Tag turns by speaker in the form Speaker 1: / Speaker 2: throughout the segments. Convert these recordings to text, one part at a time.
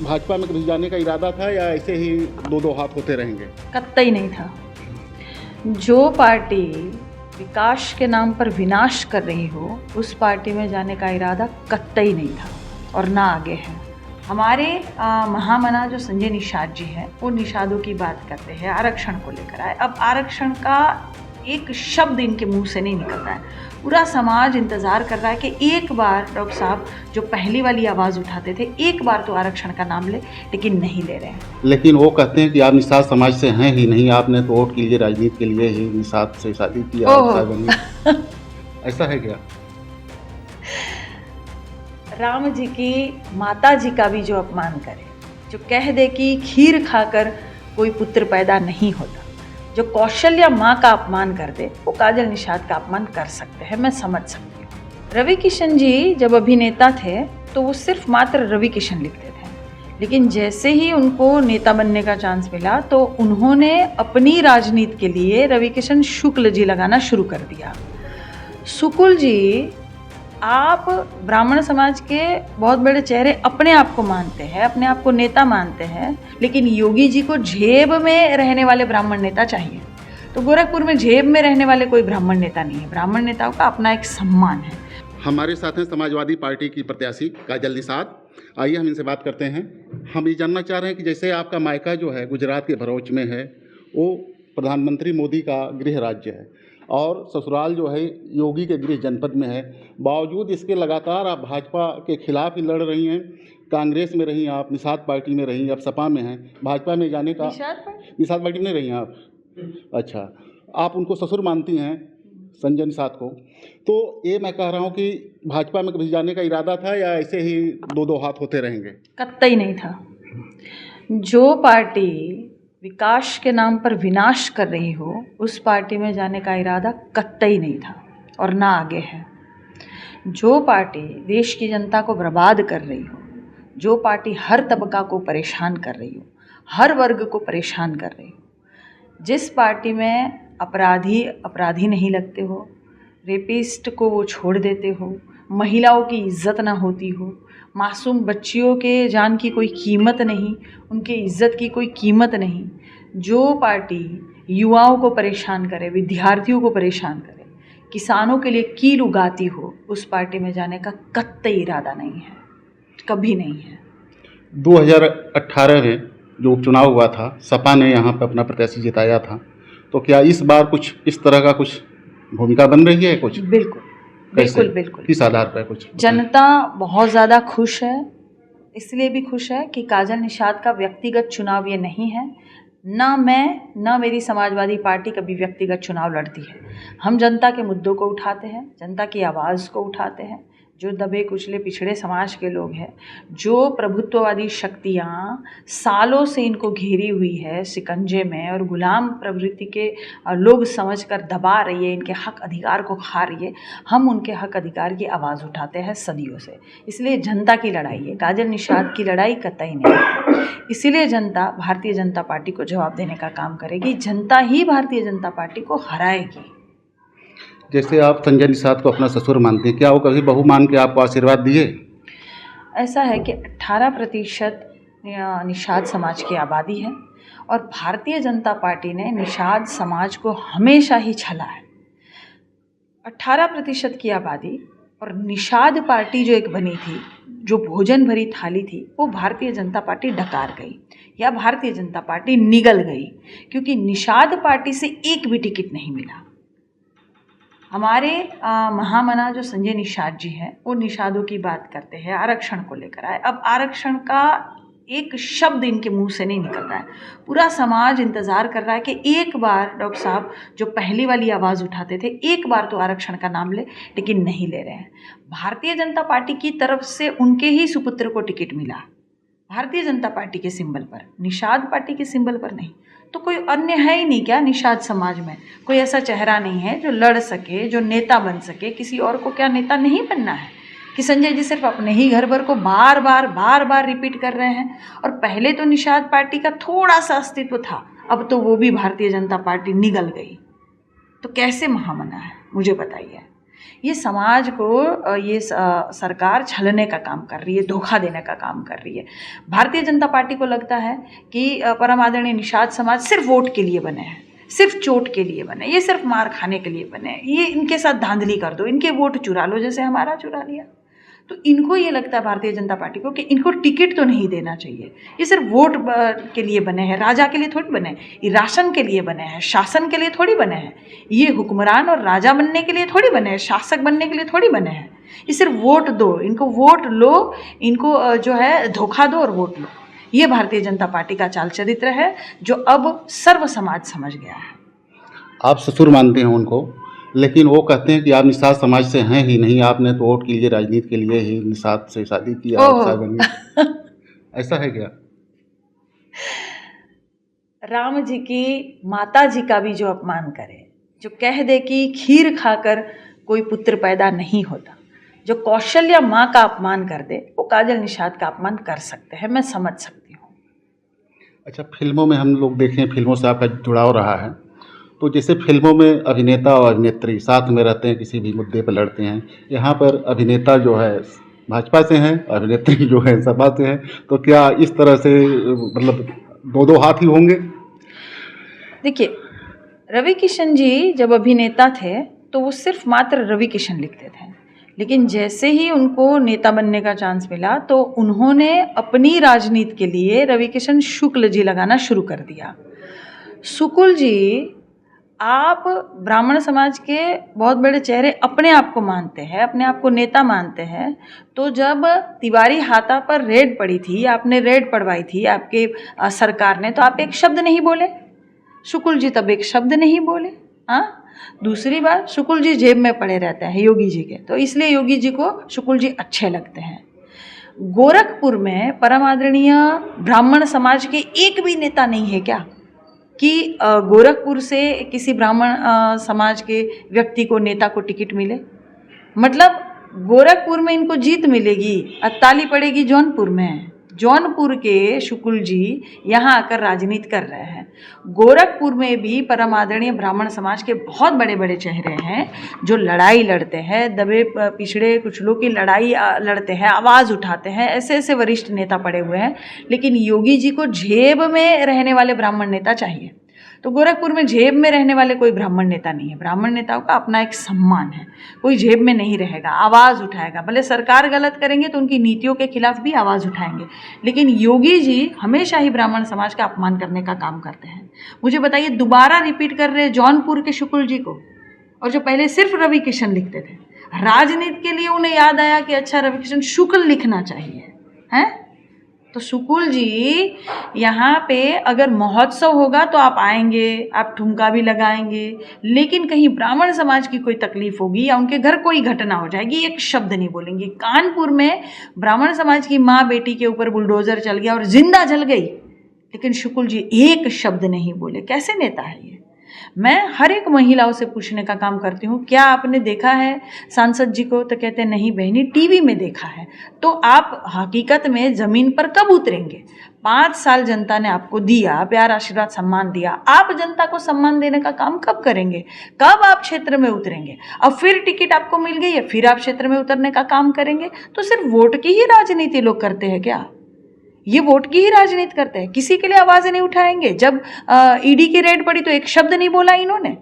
Speaker 1: भाजपा में कभी जाने का इरादा था या ऐसे ही दो दो हाथ होते रहेंगे?
Speaker 2: कतई नहीं था। जो पार्टी विकास के नाम पर विनाश कर रही हो, उस पार्टी में जाने का इरादा कतई नहीं था और ना आगे है। हमारे महामना जो संजय निषाद जी हैं, वो निषादों की बात करते हैं, आरक्षण को लेकर आए। अब आरक्षण का एक शब्द इनके मुंह से नहीं निकलता है। पूरा समाज इंतज़ार कर रहा है कि एक बार डॉक्टर साहब जो पहली वाली आवाज़ उठाते थे, एक बार तो आरक्षण का नाम ले, लेकिन नहीं ले रहे हैं।
Speaker 1: लेकिन वो कहते हैं कि आप निषाद समाज से हैं ही नहीं, आपने तो वोट के लिए, राजनीति के लिए ही निषाद से शादी की और बनी। ऐसा है क्या?
Speaker 2: राम जी की माता जी का भी जो अपमान करे, जो कह दे कि खीर खाकर कोई पुत्र पैदा नहीं होता, जो कौशल्या माँ का अपमान कर दे, वो काजल निषाद का अपमान कर सकते हैं, मैं समझ सकती हूँ। रवि किशन जी जब अभिनेता थे तो वो सिर्फ मात्र रवि किशन लिखते थे, लेकिन जैसे ही उनको नेता बनने का चांस मिला तो उन्होंने अपनी राजनीति के लिए रवि किशन शुक्ल जी लगाना शुरू कर दिया। शुक्ल जी, आप ब्राह्मण समाज के बहुत बड़े चेहरे अपने आप को मानते हैं, अपने आप को नेता मानते हैं, लेकिन योगी जी को जेब में रहने वाले ब्राह्मण नेता चाहिए। तो गोरखपुर में जेब में रहने वाले कोई ब्राह्मण नेता नहीं है। ब्राह्मण नेताओं का अपना एक सम्मान है। हमारे साथ हैं समाजवादी पार्टी की प्रत्याशी काजल निषाद। आइए हम इनसे बात करते हैं। हम ये जानना चाह रहे हैं कि जैसे आपका मायका जो है गुजरात के भरूच में है, वो प्रधानमंत्री मोदी का गृह राज्य है और ससुराल जो है योगी के गृह जनपद में है। बावजूद इसके लगातार आप भाजपा के खिलाफ ही लड़ रही हैं। कांग्रेस में रही आप, निषाद पार्टी में रही, अब सपा में हैं। भाजपा में जाने का निषाद पार्टी में नहीं रही आप? अच्छा, आप उनको ससुर मानती हैं, संजय निषाद को। तो ये मैं कह रहा हूँ कि भाजपा में कभी जाने का इरादा था या ऐसे ही दो दो हाथ होते रहेंगे? कतई नहीं था। जो पार्टी विकास के नाम पर विनाश कर रही हो, उस पार्टी में जाने का इरादा कतई नहीं था और ना आगे है। जो पार्टी देश की जनता को बर्बाद कर रही हो, जो पार्टी हर तबका को परेशान कर रही हो, हर वर्ग को परेशान कर रही हो, जिस पार्टी में अपराधी अपराधी नहीं लगते हो, रेपिस्ट को वो छोड़ देते हो, महिलाओं की इज्जत ना होती हो, मासूम बच्चियों के जान की कोई कीमत नहीं, उनके इज्जत की कोई कीमत नहीं, जो पार्टी युवाओं को परेशान करे, विद्यार्थियों को परेशान करे, किसानों के लिए कील उगाती हो, उस पार्टी में जाने का कतई इरादा नहीं है, कभी नहीं है।
Speaker 1: 2018 में जो उपचुनाव हुआ था, सपा ने यहाँ पर अपना प्रत्याशी जिताया था, तो क्या इस बार कुछ इस तरह का कुछ भूमिका बन रही है? कुछ
Speaker 2: बिल्कुल बिल्कुल बिल्कुल।
Speaker 1: किस आधार पर? कुछ
Speaker 2: जनता बहुत ज़्यादा खुश है, इसलिए भी खुश है कि काजल निषाद का व्यक्तिगत चुनाव ये नहीं है। ना मैं ना मेरी समाजवादी पार्टी कभी व्यक्तिगत चुनाव लड़ती है। हम जनता के मुद्दों को उठाते हैं, जनता की आवाज़ को उठाते हैं। जो दबे कुचले पिछड़े समाज के लोग हैं, जो प्रभुत्ववादी शक्तियाँ सालों से इनको घेरी हुई है शिकंजे में और गुलाम प्रवृत्ति के लोग समझकर दबा रही है, इनके हक अधिकार को खा रही है, हम उनके हक अधिकार की आवाज़ उठाते हैं सदियों से। इसलिए जनता की लड़ाई है, काजल निषाद की लड़ाई कतई नहीं है। इसीलिए जनता भारतीय जनता पार्टी को जवाब देने का काम करेगी। जनता ही भारतीय जनता पार्टी को हराएगी।
Speaker 1: जैसे आप संजय निषाद को अपना ससुर मानते हैं, क्या वो कभी बहू मान के आपको आशीर्वाद दिए?
Speaker 2: ऐसा है कि 18% निषाद समाज की आबादी है और भारतीय जनता पार्टी ने निषाद समाज को हमेशा ही छला है। 18% की आबादी और निषाद पार्टी जो एक बनी थी, जो भोजन भरी थाली थी, वो भारतीय जनता पार्टी डकार गई या भारतीय जनता पार्टी निगल गई, क्योंकि निषाद पार्टी से एक भी टिकट नहीं मिला। हमारे महामना जो संजय निषाद जी हैं, वो निषादों की बात करते हैं, आरक्षण को लेकर आए। अब आरक्षण का एक शब्द इनके मुंह से नहीं निकल रहा है। पूरा समाज इंतज़ार कर रहा है कि एक बार डॉक्टर साहब जो पहली वाली आवाज़ उठाते थे, एक बार तो आरक्षण का नाम ले, लेकिन नहीं ले रहे हैं। भारतीय जनता पार्टी की तरफ से उनके ही सुपुत्र को टिकट मिला, भारतीय जनता पार्टी के सिंबल पर, निषाद पार्टी के सिंबल पर नहीं। तो कोई अन्य है ही नहीं क्या निषाद समाज में? कोई ऐसा चेहरा नहीं है जो लड़ सके, जो नेता बन सके? किसी और को क्या नेता नहीं बनना है? कि संजय जी सिर्फ अपने ही घर भर को बार बार रिपीट कर रहे हैं? और पहले तो निषाद पार्टी का थोड़ा सा अस्तित्व था, अब तो वो भी भारतीय जनता पार्टी निगल गई। तो कैसे महामना है, मुझे बताइए। ये समाज को सरकार छलने का काम कर रही है, धोखा देने का काम कर रही है। भारतीय जनता पार्टी को लगता है कि परम आदरणीय निषाद समाज सिर्फ वोट के लिए बने हैं, सिर्फ चोट के लिए बने, ये सिर्फ मार खाने के लिए बने, ये इनके साथ धांधली कर दो, इनके वोट चुरा लो जैसे हमारा चुरा लिया। तो इनको ये लगता है भारतीय जनता पार्टी को कि इनको टिकट तो नहीं देना चाहिए, ये सिर्फ वोट के लिए बने हैं, राजा के लिए थोड़ी बने हैं, ये राशन के लिए बने हैं, शासन के लिए थोड़ी बने हैं, ये हुक्मरान और राजा बनने के लिए थोड़ी बने हैं, शासक बनने के लिए थोड़ी बने हैं। ये सिर्फ वोट दो, इनको वोट लो, इनको जो है धोखा दो और वोट लो। ये भारतीय जनता पार्टी का चाल चरित्र है जो अब सर्व समाज समझ गया है।
Speaker 1: आप ससुर मानते हैं उनको, लेकिन वो कहते हैं कि आप निषाद समाज से हैं ही नहीं, आपने तो वोट के लिए, राजनीति के लिए ही निषाद से शादी की, ऐसा है क्या?
Speaker 2: राम जी की माता जी का भी जो अपमान करे, जो कह दे कि खीर खाकर कोई पुत्र पैदा नहीं होता, जो कौशल्या माँ का अपमान कर दे, वो काजल निषाद का अपमान कर सकते हैं, मैं समझ सकती हूँ।
Speaker 1: अच्छा, फिल्मों में हम लोग देखें, फिल्मों से आपका जुड़ाव रहा है, तो जैसे फिल्मों में अभिनेता और अभिनेत्री साथ में रहते हैं, किसी भी मुद्दे पर लड़ते हैं, यहाँ पर अभिनेता जो है भाजपा से हैं, अभिनेत्री जो है सपा से हैं, तो क्या इस तरह से मतलब दो हाथ ही होंगे?
Speaker 2: देखिए, रवि किशन जी जब अभिनेता थे तो वो सिर्फ मात्र रवि किशन लिखते थे, लेकिन जैसे ही उनको नेता बनने का चांस मिला तो उन्होंने अपनी राजनीति के लिए रवि किशन शुक्ल जी लगाना शुरू कर दिया। शुक्ल जी, आप ब्राह्मण समाज के बहुत बड़े चेहरे अपने आप को मानते हैं, अपने आप को नेता मानते हैं, तो जब तिवारी हाथा पर रेड पड़ी थी, आपने रेड पड़वाई थी आपके सरकार ने, तो आप एक शब्द नहीं बोले। शुक्ल जी तब एक शब्द नहीं बोले। हाँ, दूसरी बात, शुक्ल जी जेब में पड़े रहते हैं योगी जी के, तो इसलिए योगी जी को शुक्ल जी अच्छे लगते हैं। गोरखपुर में परम आदरणीय ब्राह्मण समाज के एक भी नेता नहीं है क्या कि गोरखपुर से किसी ब्राह्मण समाज के व्यक्ति को, नेता को टिकट मिले? मतलब गोरखपुर में इनको जीत मिलेगी, ताली पड़ेगी जौनपुर में। जौनपुर के शुक्ल जी यहाँ आकर राजनीति कर रहे हैं। गोरखपुर में भी परम आदरणीय ब्राह्मण समाज के बहुत बड़े बड़े चेहरे हैं जो लड़ाई लड़ते हैं, दबे पिछड़े कुचलों की लड़ाई लड़ते हैं, आवाज़ उठाते हैं, ऐसे ऐसे वरिष्ठ नेता पड़े हुए हैं। लेकिन योगी जी को जेब में रहने वाले ब्राह्मण नेता चाहिए, तो गोरखपुर में जेब में रहने वाले कोई ब्राह्मण नेता नहीं है। ब्राह्मण नेताओं का अपना एक सम्मान है, कोई जेब में नहीं रहेगा, आवाज़ उठाएगा। भले सरकार गलत करेंगे तो उनकी नीतियों के खिलाफ भी आवाज़ उठाएंगे, लेकिन योगी जी हमेशा ही ब्राह्मण समाज का अपमान करने का काम करते हैं। मुझे बताइए, दोबारा रिपीट कर रहे जौनपुर के शुक्ल जी को, और जो पहले सिर्फ रवि किशन लिखते थे, राजनीति के लिए उन्हें याद आया कि अच्छा रवि किशन शुक्ल लिखना चाहिए, हैं? तो शुक्ल जी, यहाँ पे अगर महोत्सव होगा तो आप आएंगे, आप ठुमका भी लगाएंगे, लेकिन कहीं ब्राह्मण समाज की कोई तकलीफ होगी या उनके घर कोई घटना हो जाएगी, एक शब्द नहीं बोलेंगे। कानपुर में ब्राह्मण समाज की माँ बेटी के ऊपर बुलडोजर चल गया और जिंदा जल गई, लेकिन शुक्ल जी एक शब्द नहीं बोले। कैसे नेता है ये? मैं हर एक महिलाओं से पूछने का काम करती हूँ, क्या आपने देखा है सांसद जी को? तो कहते हैं नहीं बहनी, टीवी में देखा है। तो आप हकीकत में ज़मीन पर कब उतरेंगे? 5 साल जनता ने आपको दिया, प्यार, आशीर्वाद, सम्मान दिया, आप जनता को सम्मान देने का काम कब करेंगे? कब आप क्षेत्र में उतरेंगे? अब फिर टिकट आपको मिल गई है, फिर आप क्षेत्र में उतरने का काम करेंगे? तो सिर्फ वोट की ही राजनीति लोग करते हैं क्या? ये वोट की ही राजनीति करते हैं, किसी के लिए आवाज़ नहीं उठाएंगे। जब ईडी की रेड पड़ी तो एक शब्द नहीं बोला इन्होंने।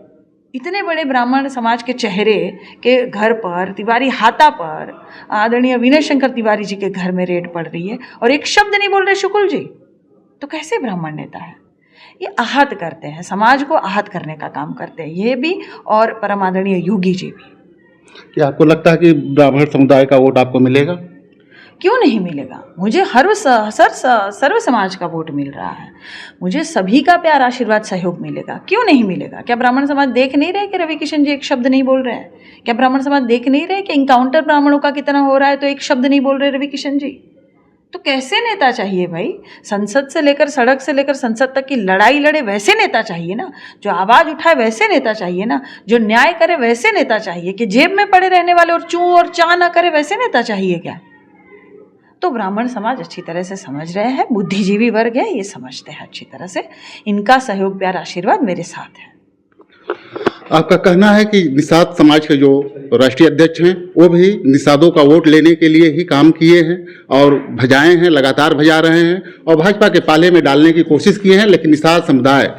Speaker 2: इतने बड़े ब्राह्मण समाज के चेहरे के घर पर, तिवारी हाथा पर, आदरणीय विनय शंकर तिवारी जी के घर में रेड पड़ रही है और एक शब्द नहीं बोल रहे शुक्ल जी, तो कैसे ब्राह्मण नेता है? ये आहत करते हैं, समाज को आहत करने का काम करते हैं ये भी, और परम आदरणीय योगी जी भी।
Speaker 1: क्या आपको लगता है कि ब्राह्मण समुदाय का वोट आपको मिलेगा?
Speaker 2: क्यों नहीं मिलेगा? मुझे सर्व समाज का वोट मिल रहा है, मुझे सभी का प्यार, आशीर्वाद, सहयोग मिलेगा। क्यों नहीं मिलेगा? क्या ब्राह्मण समाज देख नहीं रहे कि रवि किशन जी एक शब्द नहीं बोल रहे हैं? क्या ब्राह्मण समाज देख नहीं रहे कि इनकाउंटर ब्राह्मणों का कितना हो रहा है तो एक शब्द नहीं बोल रहे रवि किशन जी? तो कैसे नेता चाहिए भाई? संसद से लेकर, सड़क से लेकर संसद तक की लड़ाई लड़े वैसे नेता चाहिए ना, जो आवाज़ उठाए वैसे नेता चाहिए ना, जो न्याय करे वैसे नेता चाहिए, कि जेब में पड़े रहने वाले और चूं और चा ना करे वैसे नेता चाहिए क्या? तो ब्राह्मण समाज अच्छी तरह से समझ रहे हैं, बुद्धिजीवी वर्ग है, ये समझते हैं अच्छी तरह से। इनका सहयोग, प्यार, आशीर्वाद मेरे साथ है।
Speaker 1: आपका कहना है कि निषाद समाज के जो राष्ट्रीय अध्यक्ष हैं, वो भी निषादों का वोट लेने के लिए ही काम किए हैं और भजाए हैं, लगातार भजा रहे हैं और भाजपा के पाले में डालने की कोशिश किए हैं। लेकिन निषाद समुदाय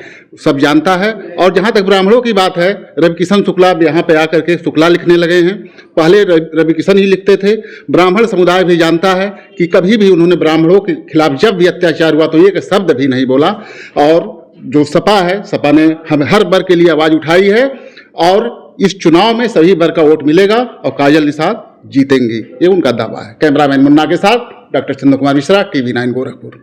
Speaker 1: सब जानता है। और जहाँ तक ब्राह्मणों की बात है, रविकिशन शुक्ला यहाँ पे आकर के शुक्ला लिखने लगे हैं। पहले रविकिशन ही लिखते थे। ब्राह्मण समुदाय भी जानता है कि कभी भी उन्होंने ब्राह्मणों के खिलाफ जब भी अत्याचार हुआ तो एक शब्द भी नहीं बोला। और जो सपा है, सपा ने हमें हर वर्ग के लिए आवाज़ उठाई है और इस चुनाव में सभी वर्ग का वोट मिलेगा और काजल निषाद जीतेंगी, ये उनका दावा है। कैमरामैन मुन्ना के साथ डॉक्टर चंद्र कुमार मिश्रा, TV9 गोरखपुर।